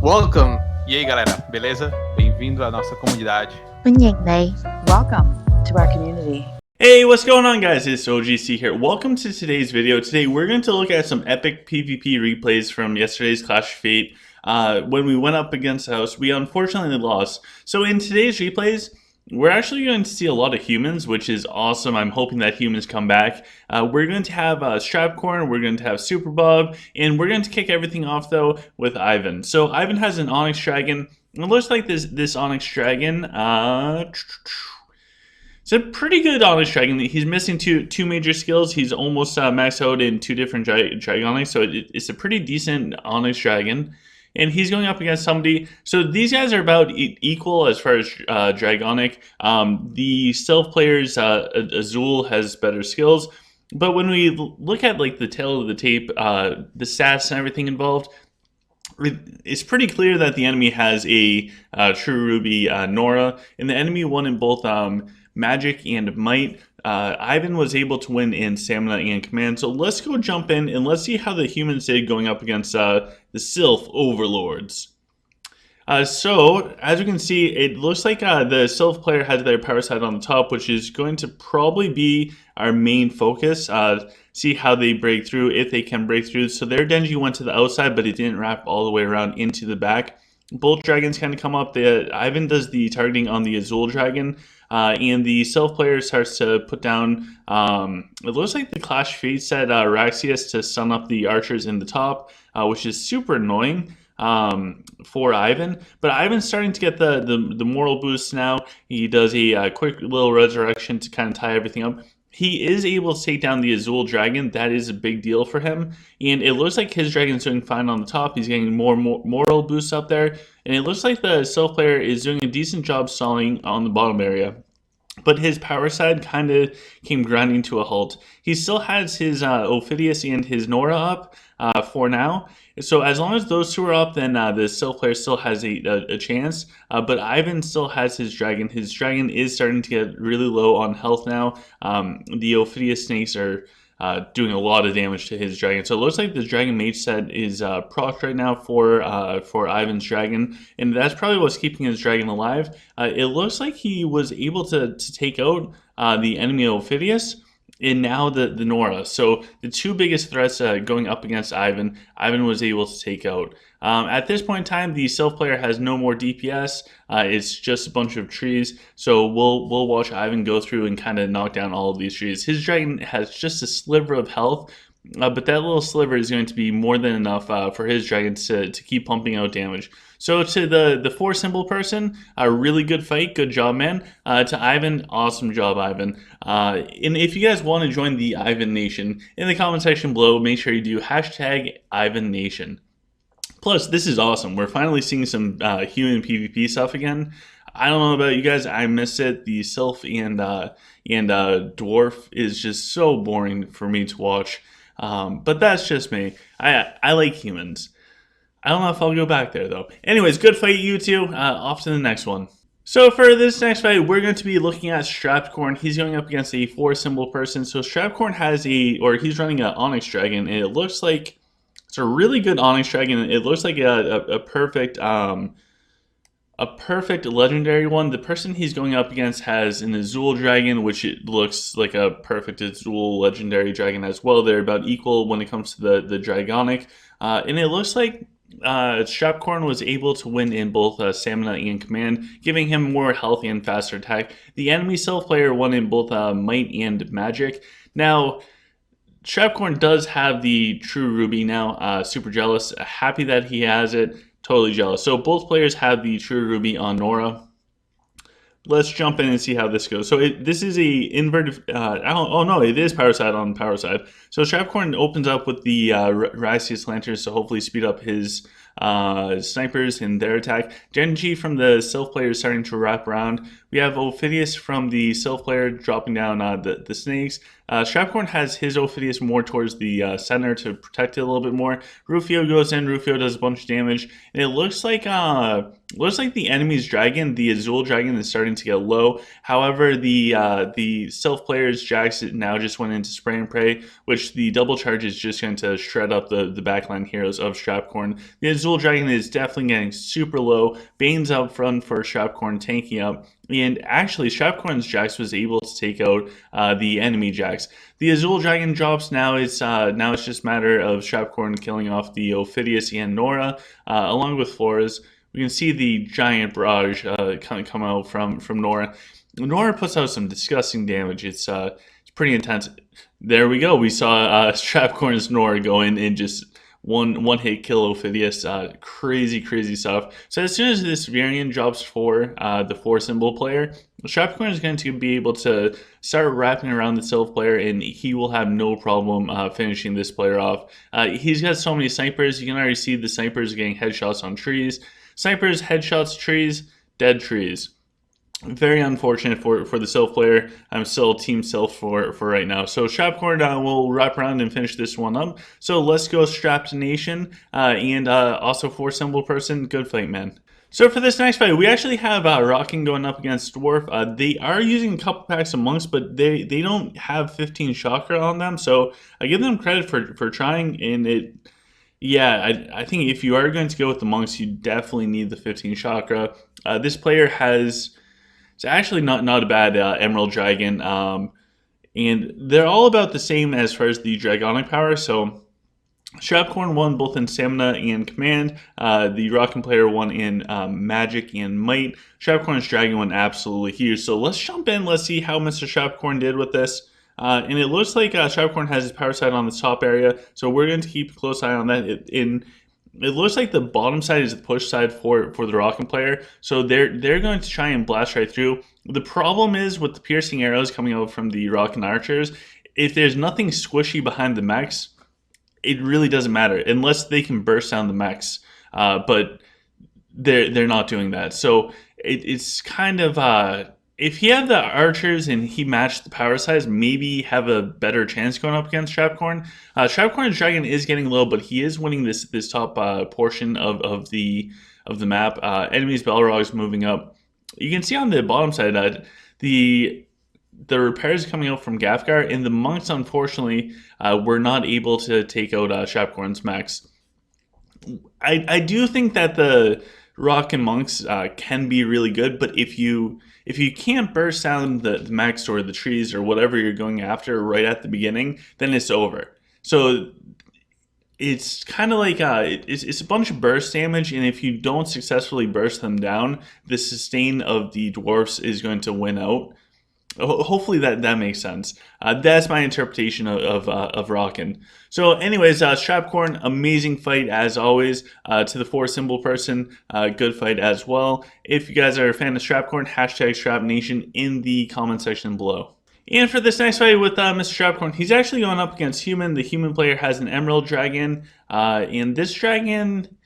Welcome! E aí, galera, beleza? Bem-vindo à nossa comunidade. Welcome to our community. Hey, what's going on, guys? It's OGC here. Welcome to today's video. Today we're going to look at some epic PvP replays from yesterday's Clash of Fate. When we went up against the house, we unfortunately lost. So in today's replays, we're actually going to see a lot of humans, which is awesome. I'm hoping that humans come back. We're going to have StrappedBob, we're going to have SuperCorn, and we're going to kick everything off, though, with Ivan. So Ivan has an Onyx Dragon. It looks like this Onyx Dragon... It's a pretty good Onyx Dragon. He's missing two major skills. He's almost maxed out in two different Dragonics, so it's a pretty decent Onyx Dragon. And he's going up against somebody. So these guys are about equal as far as Dragonic. The Stealth players, Azul has better skills. But when we look at like the tail of the tape, the stats and everything involved, it's pretty clear that the enemy has a True Ruby Nora, and the enemy won in both Magic and Might. Ivan was able to win in Stamina and Command. So let's go jump in and let's see how the humans did going up against the Sylph Overlords. So as you can see, it looks like the Sylph player has their power side on the top, which is going to probably be our main focus. See how they break through, if they can break through. So their Denji went to the outside, but it didn't wrap all the way around into the back. Both dragons kind of come up. Ivan does the targeting on the Azul Dragon, and the Sylph player starts to put down, it looks like the Clash of Fate set Raxius to stun up the archers in the top, which is super annoying for Ivan. But Ivan's starting to get the moral boost now. He does a quick little resurrection to kind of tie everything up. He is able to take down the Azul Dragon. That is a big deal for him. And it looks like his Dragon's doing fine on the top. He's getting more moral boosts up there. And it looks like the Sylph player is doing a decent job stalling on the bottom area. But his power side kind of came grinding to a halt. He still has his Ophidius and his Nora up for now. So as long as those two are up, then the Sylph player still has a chance. But Ivan still has his Dragon. His Dragon is starting to get really low on health now. The Ophidius snakes are doing a lot of damage to his Dragon. So it looks like the Dragon Mage set is procced right now for Ivan's Dragon. And that's probably what's keeping his Dragon alive. It looks like he was able to take out the enemy Ophidius. And now the Nora. So the two biggest threats going up against Ivan was able to take out. At this point in time, the Sylph player has no more DPS. It's just a bunch of trees. So we'll watch Ivan go through and kind of knock down all of these trees. His Dragon has just a sliver of health. But that little sliver is going to be more than enough for his Dragon to keep pumping out damage. So to the 4 symbol person, a really good fight. Good job, man. To Ivan, awesome job, Ivan. And if you guys want to join the Ivan Nation, in the comment section below, make sure you do #IvanNation. Plus, this is awesome. We're finally seeing some human PvP stuff again. I don't know about you guys. I miss it. The Sylph and Dwarf is just so boring for me to watch. But that's just me. I like humans. I don't know if I'll go back there, though. Anyways, good fight, you two. Off to the next one. So for this next fight, we're going to be looking at StrappedBob. He's going up against a 4 symbol person. So StrappedBob has he's running an Onyx Dragon, and it looks like it's a really good Onyx Dragon. It looks like a perfect legendary one. The person he's going up against has an Azul Dragon, which it looks like a perfect Azul legendary dragon as well. They're about equal when it comes to the Dragonic. And it looks like StrappedBob was able to win in both Stamina and Command, giving him more health and faster attack. The enemy Sylph player won in both Might and Magic. Now, StrappedBob does have the True Ruby now. Super jealous. Happy that he has it. Totally jealous. So both players have the True Ruby on Nora. Let's jump in and see how this goes. So this is a inverted, oh no, it is power side on power side. So StrappedBob opens up with the Raxius Lanterns to hopefully speed up his snipers in their attack. Genji from the Sylph player is starting to wrap around. We have Ophidius from the Sylph player dropping down the snakes. Strapcorn has his Ophidius more towards the center to protect it a little bit more. Rufio goes in. Rufio does a bunch of damage, and it looks like the enemy's dragon, the Azul dragon, is starting to get low. However, the self player's Jax now just went into spray and pray, which the double charge is just going to shred up the backline heroes of Strapcorn. The Azul dragon is definitely getting super low. Bane's up front for Strapcorn, tanking up. And actually, Strapcorn's Jax was able to take out the enemy Jax. The Azul Dragon drops now. It's just a matter of Strapcorn killing off the Ophidius and Nora, along with Flores. We can see the giant barrage kind of come out from Nora. Nora puts out some disgusting damage. It's pretty intense. There we go. We saw Strapcorn's Nora go in and just one hit kill Ophidius. Crazy stuff. So as soon as this variant drops for the 4 symbol player, Strapcorn is going to be able to start wrapping around the self player, and he will have no problem finishing this player off. He's got so many snipers. You can already see the snipers getting headshots on trees. Snipers, headshots, trees, dead trees. Very unfortunate for the self player. I'm still team self for right now. So Strapcorn will wrap around and finish this one up. So let's go Strapped Nation and also 4 symbol person. Good fight, man. So for this next fight, we actually have Rockin going up against Dwarf. They are using a couple packs of monks, but they don't have 15 chakra on them. So I give them credit for trying, and it. Yeah, I think if you are going to go with the monks, you definitely need the 15 chakra. This player has. It's actually not a bad Emerald Dragon, and they're all about the same as far as the Dragonic power, so Strapcorn won both in Stamina and Command, the Rockin' player won in Magic and Might. Strapcorn's Dragon went absolutely huge, so let's jump in, let's see how Mr. Strapcorn did with this. And it looks like Strapcorn has his power side on the top area, so we're going to keep a close eye on that. It looks like the bottom side is the push side for the Rockin' player, so they're going to try and blast right through. The problem is with the piercing arrows coming out from the Rockin' archers, if there's nothing squishy behind the mechs, it really doesn't matter unless they can burst down the mechs. But they're not doing that, so it's kind of if he had the archers and he matched the power size, maybe have a better chance going up against Strapcorn. Strapcorn's Dragon is getting low, but he is winning this top portion of the map. Enemies Balrog's moving up. You can see on the bottom side that the repairs coming out from Gafgar, and the monks unfortunately were not able to take out Strapcorn's mechs. I do think that the Rockin' monks can be really good, but if you can't burst down the mechs or the trees or whatever you're going after right at the beginning, then it's over. So it's kind of like it's a bunch of burst damage, and if you don't successfully burst them down, the sustain of the dwarfs is going to win out. Hopefully that makes sense. That's my interpretation of Rockin'. So anyways, Strapcorn, amazing fight as always. To the 4 symbol person, good fight as well. If you guys are a fan of Strapcorn, hashtag StrapNation in the comment section below. And for this next fight with Mr. Strapcorn, he's actually going up against Human. The Human player has an Emerald Dragon, and this Dragon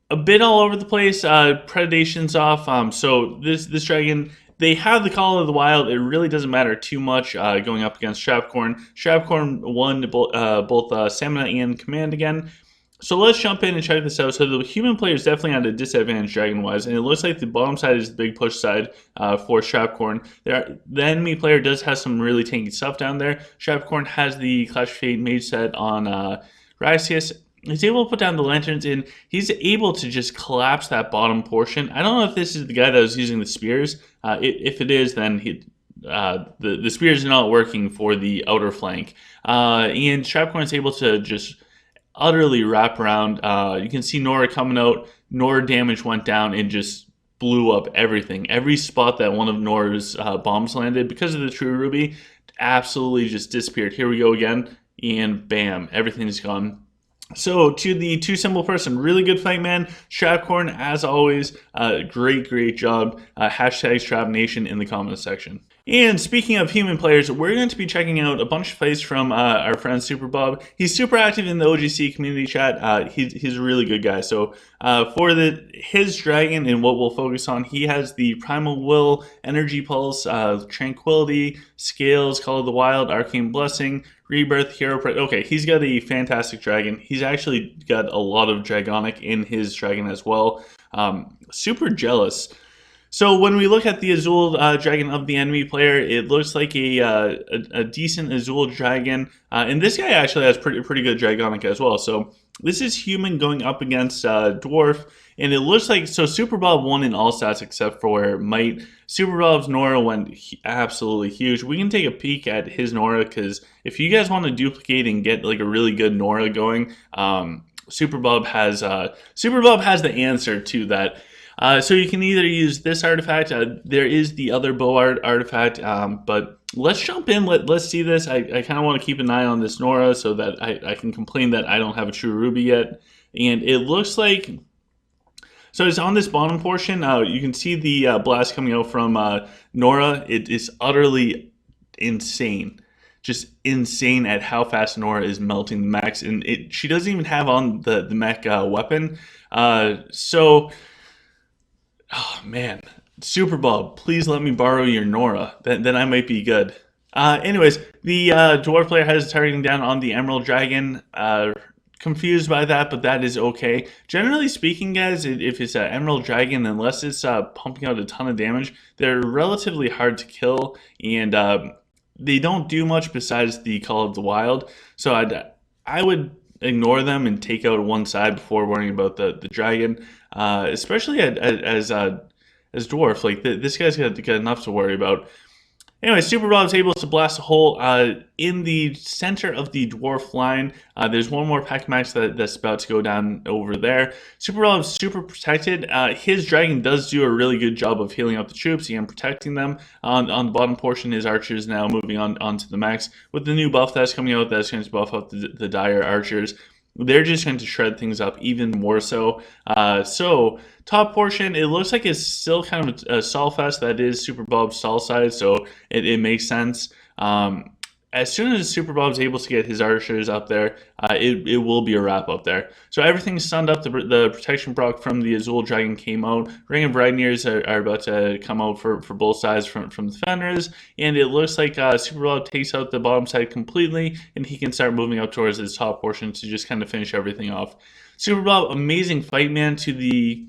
a bit all over the place. Predation's off. So this Dragon. They have the Call of the Wild. It really doesn't matter too much going up against Strapcorn. Strapcorn won both Stamina and Command again. So let's jump in and check this out. So the Human player is definitely at a disadvantage Dragon-wise, and it looks like the bottom side is the big push side for Strapcorn. The enemy player does have some really tanky stuff down there. Strapcorn has the Clash of Fate Mage set on Raxius. He's able to put down the lanterns, and he's able to just collapse that bottom portion. I don't know if this is the guy that was using the spears. If it is, then the spears are not working for the outer flank. And Strapcorn is able to just utterly wrap around. You can see Nora coming out. Nora damage went down and just blew up everything. Every spot that one of Nora's bombs landed, because of the True Ruby, absolutely just disappeared. Here we go again, and bam, everything's gone. So to the 2 symbol person, really good fight, man. Strapcorn, as always, great job. Hashtag StrapNation in the comments section. And speaking of human players, we're going to be checking out a bunch of fights from our friend SuperBob. He's super active in the OGC community chat. He's a really good guy. So for his dragon and what we'll focus on, he has the Primal Will, Energy Pulse, Tranquility, Scales, Call of the Wild, Arcane Blessing, Rebirth, Hero. Okay, he's got a fantastic dragon. He's actually got a lot of Dragonic in his dragon as well. Super jealous. So when we look at the Azul dragon of the enemy player, it looks like a decent Azul dragon, and this guy actually has pretty good Dragonic as well. So this is human going up against Dwarf, and it looks like SuperBob won in all stats except for Might. SuperBob's Nora went absolutely huge. We can take a peek at his Nora because if you guys want to duplicate and get like a really good Nora going, SuperBob has the answer to that. So you can either use this artifact, there is the other bow artifact, but let's jump in, let's see this. I kind of want to keep an eye on this Nora so that I can complain that I don't have a true ruby yet. And it looks like, so it's on this bottom portion, you can see the blast coming out from Nora. It is utterly insane. Just insane at how fast Nora is melting the max, and she doesn't even have on the mech weapon. Oh man, SuperBob, please let me borrow your Nora. Then I might be good. Anyways, the dwarf player has targeting down on the Emerald Dragon. Confused by that, but that is okay. Generally speaking, guys, if it's an Emerald Dragon, unless it's pumping out a ton of damage, they're relatively hard to kill, and they don't do much besides the Call of the Wild. So I would ignore them and take out one side before worrying about the dragon, especially as dwarf. Like this guy's got enough to worry about. Anyway, SuperBob is able to blast a hole in the center of the dwarf line. There's one more pack max that's about to go down over there. SuperBob is super protected. His dragon does do a really good job of healing up the troops and protecting them. On the bottom portion, his archers now moving on to the max. With the new buff that's coming out, that's going to buff up the dire archers. They're just going to shred things up even more so. So top portion, it looks like it's still kind of a stall fest. That is SuperBob's stall side, so it makes sense. As soon as SuperBob is able to get his archers up there, it will be a wrap up there. So everything's stunned up. The protection proc from the Azul Dragon came out. Ring of Ridnears are about to come out for both sides from the Fenris. And it looks like SuperBob takes out the bottom side completely, and he can start moving up towards his top portion to just kind of finish everything off. SuperBob, amazing fight man to the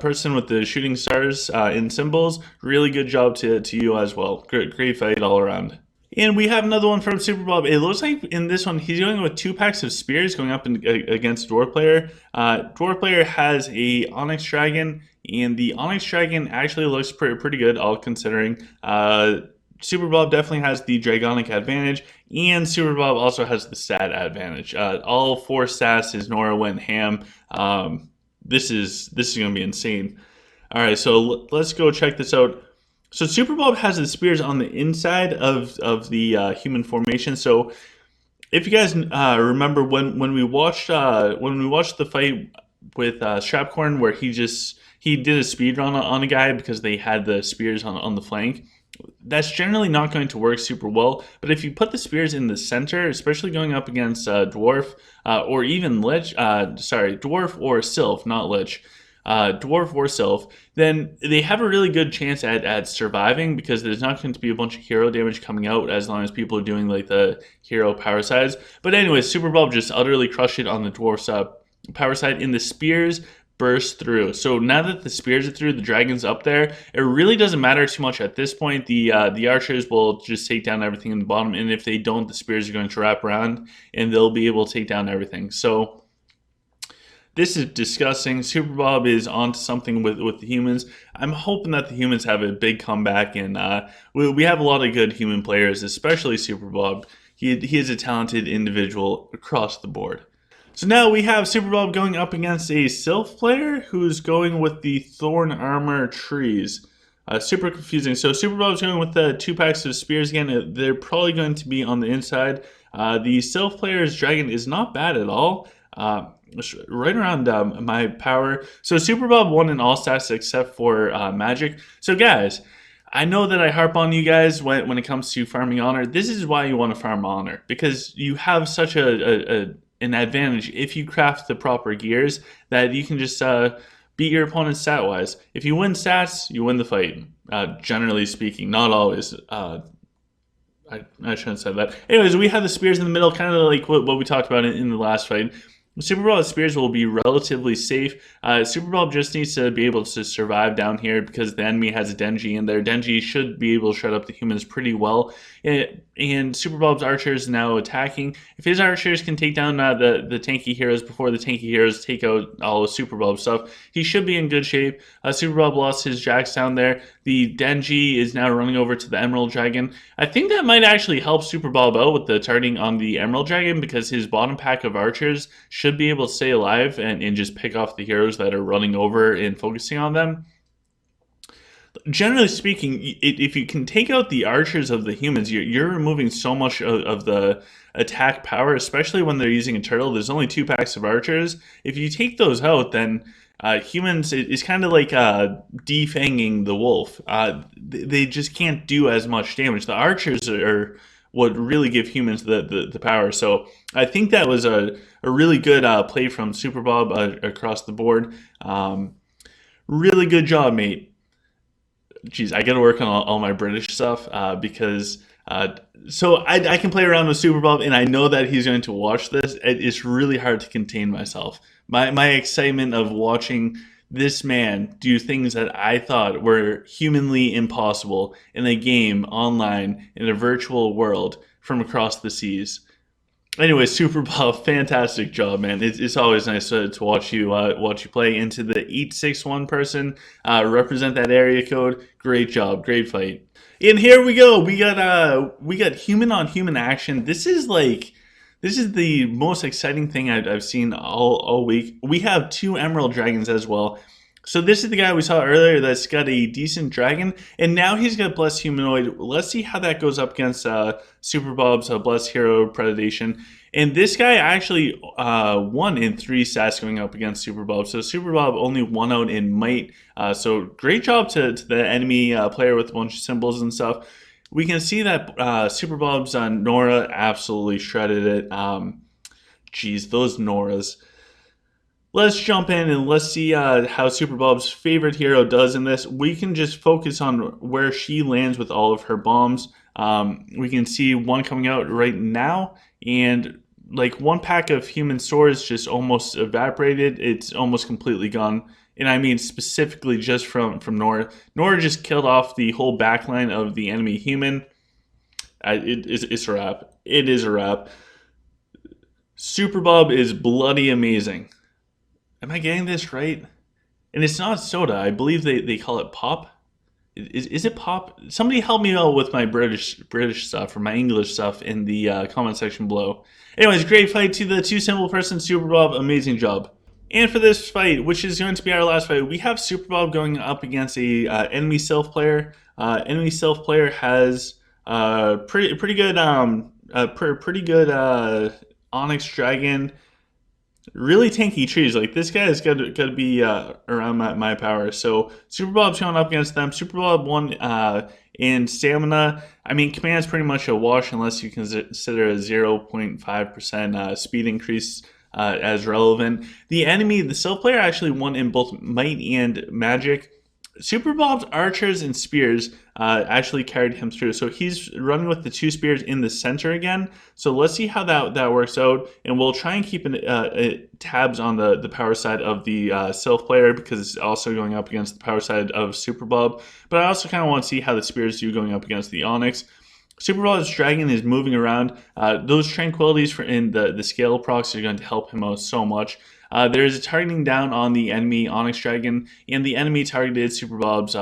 person with the shooting stars in symbols. Really good job to you as well. Great fight all around. And we have another one from SuperBob. It looks like in this one, he's going with 2 packs of spears going up against Dwarf player. Dwarf player has a Onyx Dragon, and the Onyx Dragon actually looks pretty good, all considering. SuperBob definitely has the Dragonic advantage, and SuperBob also has the stat advantage. All 4 stats, his Nora went ham. This is going to be insane. All right, so let's go check this out. So SuperBob has the spears on the inside of the human formation. So if you guys remember when we watched the fight with StrappedBob, where he did a speed run on a guy because they had the spears on the flank, that's generally not going to work super well. But if you put the spears in the center, especially going up against Dwarf or even Lich, Dwarf or Sylph, not Lich. Dwarf or Sylph, then they have a really good chance at surviving, because there's not going to be a bunch of hero damage coming out as long as people are doing like the hero power sides. But anyways, SuperBob just utterly crushed it on the Dwarf's power side, and the spears burst through. So now that the spears are through, the dragon's up there, it really doesn't matter too much at this point. The archers will just take down everything in the bottom, and if they don't, the spears are going to wrap around and they'll be able to take down everything. So this is disgusting. SuperBob is onto something with the humans. I'm hoping that the humans have a big comeback, and we have a lot of good human players, especially SuperBob. He is a talented individual across the board. So now we have SuperBob going up against a Sylph player who's going with the Thorn Armor Trees. Super confusing. So SuperBob's going with the 2 packs of spears again. They're probably going to be on the inside. The Sylph player's dragon is not bad at all. Right around my power. So SuperBob won in all stats except for magic. So guys, I know that I harp on you guys when it comes to farming honor. This is why you want to farm honor, because you have such an advantage if you craft the proper gears that you can just beat your opponent stat wise. If you win stats, you win the fight. Generally speaking, not always. I shouldn't have said that. Anyways, we have the spears in the middle, kind of like what we talked about in the last fight. SuperBob spears will be relatively safe. SuperBob just needs to be able to survive down here because the enemy has a Denji in there. Denji should be able to shut up the humans pretty well. And SuperBob's archers now attacking. If his archers can take down the tanky heroes before the tanky heroes take out all of SuperBob stuff, he should be in good shape. SuperBob lost his jacks down there. The Denji is now running over to the Emerald Dragon. I think that might actually help SuperBob out with the targeting on the Emerald Dragon because his bottom pack of archers should be able to stay alive and just pick off the heroes that are running over and focusing on them. Generally speaking, if you can take out the archers of the humans, you're removing so much of the attack power, especially when they're using a turtle. There's only 2 packs of archers. If you take those out, then humans is kind of like defanging the wolf. They just can't do as much damage. The archers are what really give humans the power. So I think that was a really good play from SuperBob across the board. Really good job, mate. Jeez, I got to work on all my British stuff because so I can play around with SuperBob, and I know that he's going to watch this. It's really hard to contain myself. My excitement of watching this man do things that I thought were humanly impossible in a game online in a virtual world from across the seas. Anyway, SuperBob, fantastic job, man. It's always nice to watch you play into the 861 person, represent that area code. Great job, great fight. And here we go. We got human on human action. This is the most exciting thing I've seen all week. We have 2 Emerald Dragons as well. So this is the guy we saw earlier that's got a decent dragon, and now he's got Blessed Humanoid. Let's see how that goes up against SuperBob's Blessed Hero Predation. And this guy actually won in 3 stats going up against SuperBob. So SuperBob only won out in might. So great job to the enemy player with a bunch of symbols and stuff. We can see that SuperBob's Nora absolutely shredded it. Geez, those Noras. Let's jump in and let's see how SuperBob's favorite hero does in this. We can just focus on where she lands with all of her bombs. We can see one coming out right now, and like 1 pack of human swords just almost evaporated. It's almost completely gone. And I mean specifically just from Nora. Nora just killed off the whole backline of the enemy human. It's a wrap. It is a wrap. SuperBob is bloody amazing. Am I getting this right? And it's not soda. I believe they call it pop. Is it pop? Somebody help me out with my British stuff or my English stuff in the comment section below. Anyways, great fight to the 2 symbol person SuperBob. Amazing job. And for this fight, which is going to be our last fight, we have SuperBob going up against a enemy self player. Enemy self player has pretty good Onyx Dragon. Really tanky trees. Like, this guy has got to be around my power. So SuperBob's going up against them. SuperBob won in stamina. I mean, command's pretty much a wash unless you consider a 0.5% speed increase as relevant. The enemy, the self player, actually won in both might and magic. SuperBob's archers and spears actually carried him through. So he's running with the 2 spears in the center again. So let's see how that works out. And we'll try and keep tabs on the power side of the self player because it's also going up against the power side of SuperBob. But I also kind of want to see how the spears do going up against the Onyx. SuperBob's dragon is moving around. Those tranquilities in the scale procs are going to help him out so much. There is a targeting down on the enemy Onyx Dragon, and the enemy targeted SuperBob's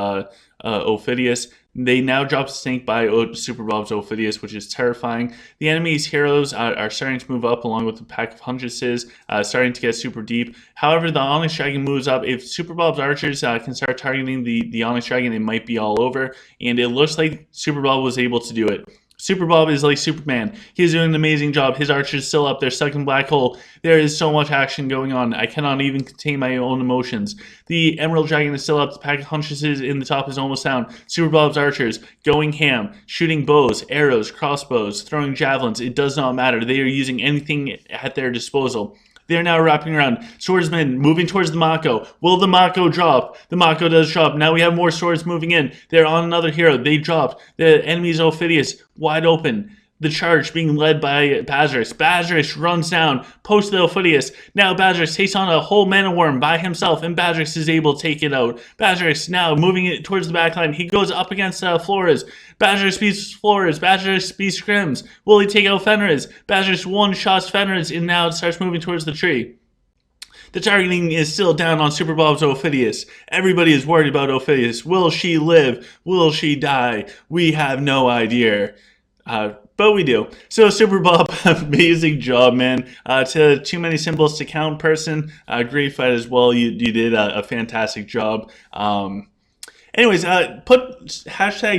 Ophidius. They now drop the tank by SuperBob's Ophidius, which is terrifying. The enemy's heroes are starting to move up along with the pack of Huntresses, starting to get super deep. However, the Onyx Dragon moves up. If SuperBob's archers can start targeting the Onyx Dragon, it might be all over, and it looks like SuperBob was able to do it. SuperBob is like Superman. He's doing an amazing job. His archer's still up there, stuck in black hole. There is so much action going on. I cannot even contain my own emotions. The Emerald Dragon is still up. The pack of hunches in the top is almost down. SuperBob's archers going ham, shooting bows, arrows, crossbows, throwing javelins. It does not matter. They are using anything at their disposal. They're now wrapping around. Swordsmen moving towards the Mako. Will the Mako drop? The Mako does drop. Now we have more swords moving in. They're on another hero. They dropped. The enemy's Ophidius wide open. The charge being led by Bazarus. Bazarus runs down, posts the Ophidius. Now Bazarus takes on a whole mana worm by himself, and Bazarus is able to take it out. Bazarus now moving it towards the backline. He goes up against Flores. Bazarus beats Flores. Bazarus beats Scrims. Will he take out Fenris? Bazarus one-shots Fenris, and now it starts moving towards the tree. The targeting is still down on SuperBob's Ophidius. Everybody is worried about Ophidius. Will she live? Will she die? We have no idea. But we do. So SuperBob, amazing job, man. To too many symbols to count person, great fight as well. You did a fantastic job. Anyways, put hashtag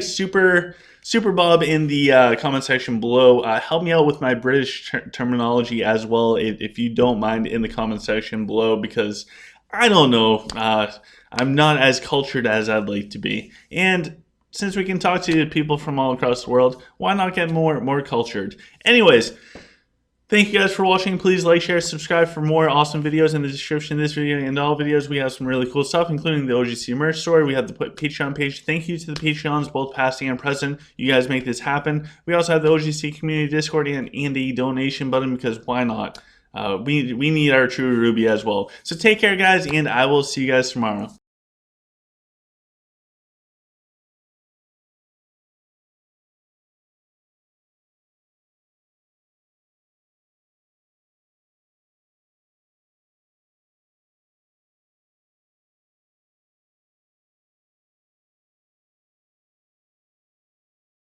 SuperBob in the comment section below. Help me out with my British terminology as well, if you don't mind, in the comment section below, because I don't know. I'm not as cultured as I'd like to be. And since we can talk to people from all across the world, why not get more cultured? Anyways, thank you guys for watching. Please like, share, subscribe for more awesome videos. In the description of this video and all videos, we have some really cool stuff, including the OGC merch store. We have the Patreon page. Thank you to the Patreons, both past and present. You guys make this happen. We also have the OGC community Discord and a donation button, because why not? We need our true Ruby as well. So take care, guys, and I will see you guys tomorrow.